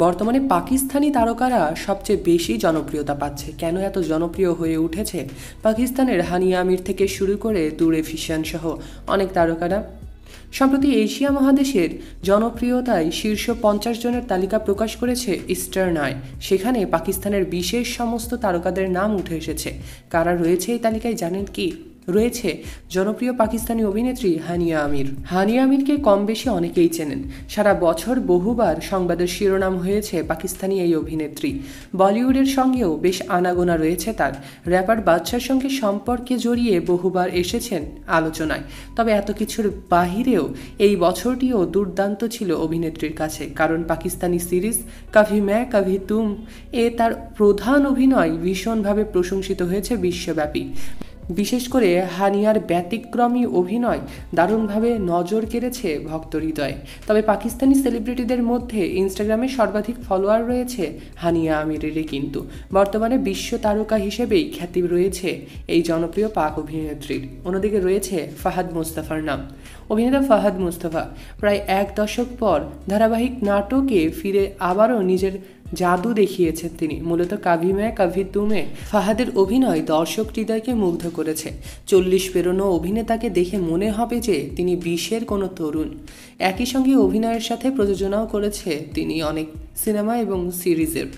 বর্তমানে পাকিস্তানি তারকারা সবচেয়ে বেশি জনপ্রিয়তা পাচ্ছে। কেন এত জনপ্রিয় হয়ে উঠেছে পাকিস্তানের হানিয়া আমির থেকে শুরু করে দূরে ফিশান সহ অনেক তারকারা? সম্প্রতি এশিয়া মহাদেশের জনপ্রিয়তায় শীর্ষ 50 জনের তালিকা প্রকাশ করেছে ইস্টার্ন আই। সেখানে পাকিস্তানের বিশেষ সমস্ত তারকাদের নাম উঠে এসেছে। কারা রয়েছে এই তালিকায় জানেন কি? রয়েছে জনপ্রিয় পাকিস্তানি অভিনেত্রী হানিয়া আমির। হানিয়া আমিরকে কম বেশি অনেকেই চেনেন। সারা বছর বহুবার সংবাদের শিরোনাম হয়েছে পাকিস্তানি এই অভিনেত্রী। বলিউডের সঙ্গেও বেশ আনাগোনা রয়েছে তার। র্যাপার বাদশার সঙ্গে সম্পর্কে জড়িয়ে বহুবার এসেছেন আলোচনায়। তবে এত কিছুর বাহিরেও এই বছরটিও দুর্দান্ত ছিল অভিনেত্রীর কাছে, কারণ পাকিস্তানি সিরিজ কভি मैं कभी तुम এ তার প্রধান অভিনয় ভীষণভাবে প্রশংসিত হয়েছে বিশ্বব্যাপী। বিশেষ করে হানিয়ার ব্যতিক্রমী অভিনয় দারুণভাবে নজর কেড়েছে ভক্ত হৃদয়ে। তবে পাকিস্তানি সেলিব্রিটিদের মধ্যে ইনস্টাগ্রামে সর্বাধিক ফলোয়ার রয়েছে হানিয়া আমিরেরই। কিন্তু বর্তমানে বিশ্ব তারকা হিসেবেই খ্যাতি রয়েছে এই জনপ্রিয় পাক অভিনেত্রীর। অন্যদিকে রয়েছে ফাহাদ মুস্তাফার নাম। অভিনেতা ফাহাদ মুস্তাফা প্রায় এক দশক পর ধারাবাহিক নাটকে ফিরে আবারও নিজের জাদু দেখিয়েছেন তিনি। মূলত কভি मैं कभी तुमে ফাহাদের অভিনয় দর্শক হৃদয়কে মুগ্ধ করেছে। 40 পেরোনো অভিনেতাকে দেখে মনে হবে যে তিনি 20-এর কোনো তরুণ। একই সঙ্গে অভিনয়ের সাথে প্রযোজনাও করেছে তিনি অনেক সিনেমা এবং সিরিজের।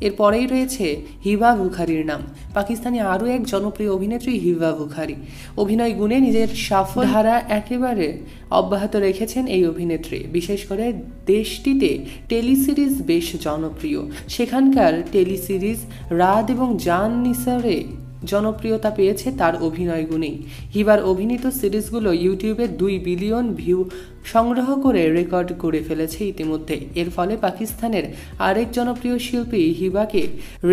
এরপরেই রয়েছে হিবা বুখারির নাম। পাকিস্তানি আরও এক জনপ্রিয় অভিনেত্রী হিবা বুখারি। অভিনয় গুণে নিজের সাফল্য ধারা একেবারে অব্যাহত রেখেছেন এই অভিনেত্রী। বিশেষ করে দেশটিতে টেলিসিরিজ বেশ জনপ্রিয়। সেখানকার টেলিসিরিজ রাত এবং জান নিসারে জনপ্রিয়তা পেয়েছে তার অভিনয় গুণেই। হিবার অভিনীত সিরিজগুলো ইউটিউবে 2 বিলিয়ন ভিউ সংগ্রহ করে রেকর্ড করে ফেলেছে ইতিমধ্যে। এর ফলে পাকিস্তানের আরেক জনপ্রিয় শিল্পী হিবাকে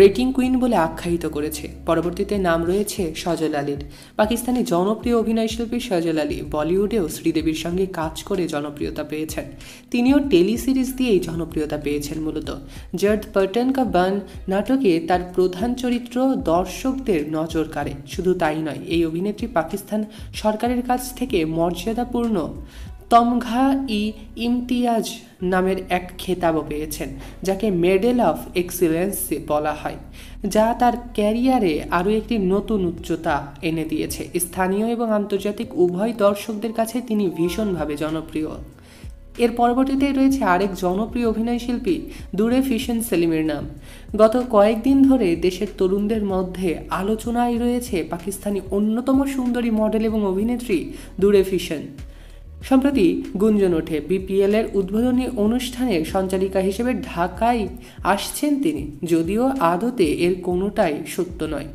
রেটিং কুইন বলে আখ্যায়িত করেছে। পরবর্তীতে নাম রয়েছে সজল আলীর। পাকিস্তানি জনপ্রিয় অভিনয় শিল্পী সজল আলী বলিউডেও শ্রীদেবীর সঙ্গে কাজ করে জনপ্রিয়তা পেয়েছেন। তিনিও টেলি সিরিজ দিয়েই জনপ্রিয়তা পেয়েছেন। মূলত জর্দ পটন কা বান নাটকে তার প্রধান চরিত্র দর্শকদের নজর কাড়ে। শুধু তাই নয়, এই অভিনেত্রী পাকিস্তান সরকারের কাছ থেকে মর্যাদাপূর্ণ তমঘা-ই-ইমতিয়াজ নামের এক খেতাবও পেয়েছেন, যাকে মেডেল অফ এক্সিলেন্স বলা হয়, যা তার ক্যারিয়ারে আরও একটি নতুন উচ্চতা এনে দিয়েছে। স্থানীয় এবং আন্তর্জাতিক উভয় দর্শকদের কাছে তিনি ভীষণভাবে জনপ্রিয়। এর পরবর্তীতে রয়েছে আরেক জনপ্রিয় অভিনয় শিল্পী দূরে ফিশান সেলিমের নাম। গত কয়েকদিন ধরে দেশের তরুণদের মধ্যে আলোচনায় রয়েছে পাকিস্তানি অন্যতম সুন্দরী মডেল এবং অভিনেত্রী দূরে ফিশান। সম্প্রতি গুঞ্জন ওঠে বিপিএল এর উদ্বোধনী অনুষ্ঠানের সঞ্চালিকা হিসেবে ঢাকায় আসছেন তিনি, যদিও আদতে এর কোনোটাই সত্য নয়।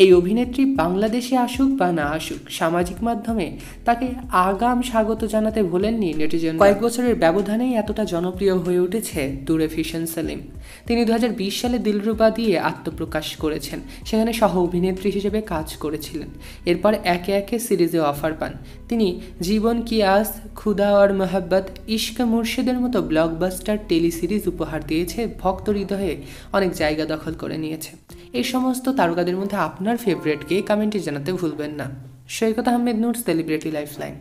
এই অভিনেত্রী বাংলাদেশে আসুক বা না আসুক, সামাজিক মাধ্যমে তাকে আগাম স্বাগত জানাতে ভোলেননি নেটিজেন। কয়েক বছরের ব্যবধানেই এতটা জনপ্রিয় হয়ে উঠেছে দূরে ফিশান সেলিম। তিনি 2020 সালে দিলরুবা দিয়ে আত্মপ্রকাশ করেছেন। সেখানে সহ অভিনেত্রী হিসেবে কাজ করেছিলেন। এরপর একে একে সিরিজে অফার পান তিনি। জীবন কি আস, খুদা और মোহাব্বত, ইশক মুর্শিদের মতো ব্লকবাস্টার টেলি সিরিজ উপহার দিয়েছে, ভক্ত হৃদয়ে অনেক জায়গা দখল করে নিয়েছে। এই সমস্ত তারকাদের মধ্যে আপনার ফেভারিটকে কমেন্টে জানাতে ভুলবেন না। সৈকত আহমেদ নূর, সেলিব্রিটি লাইফলাইন।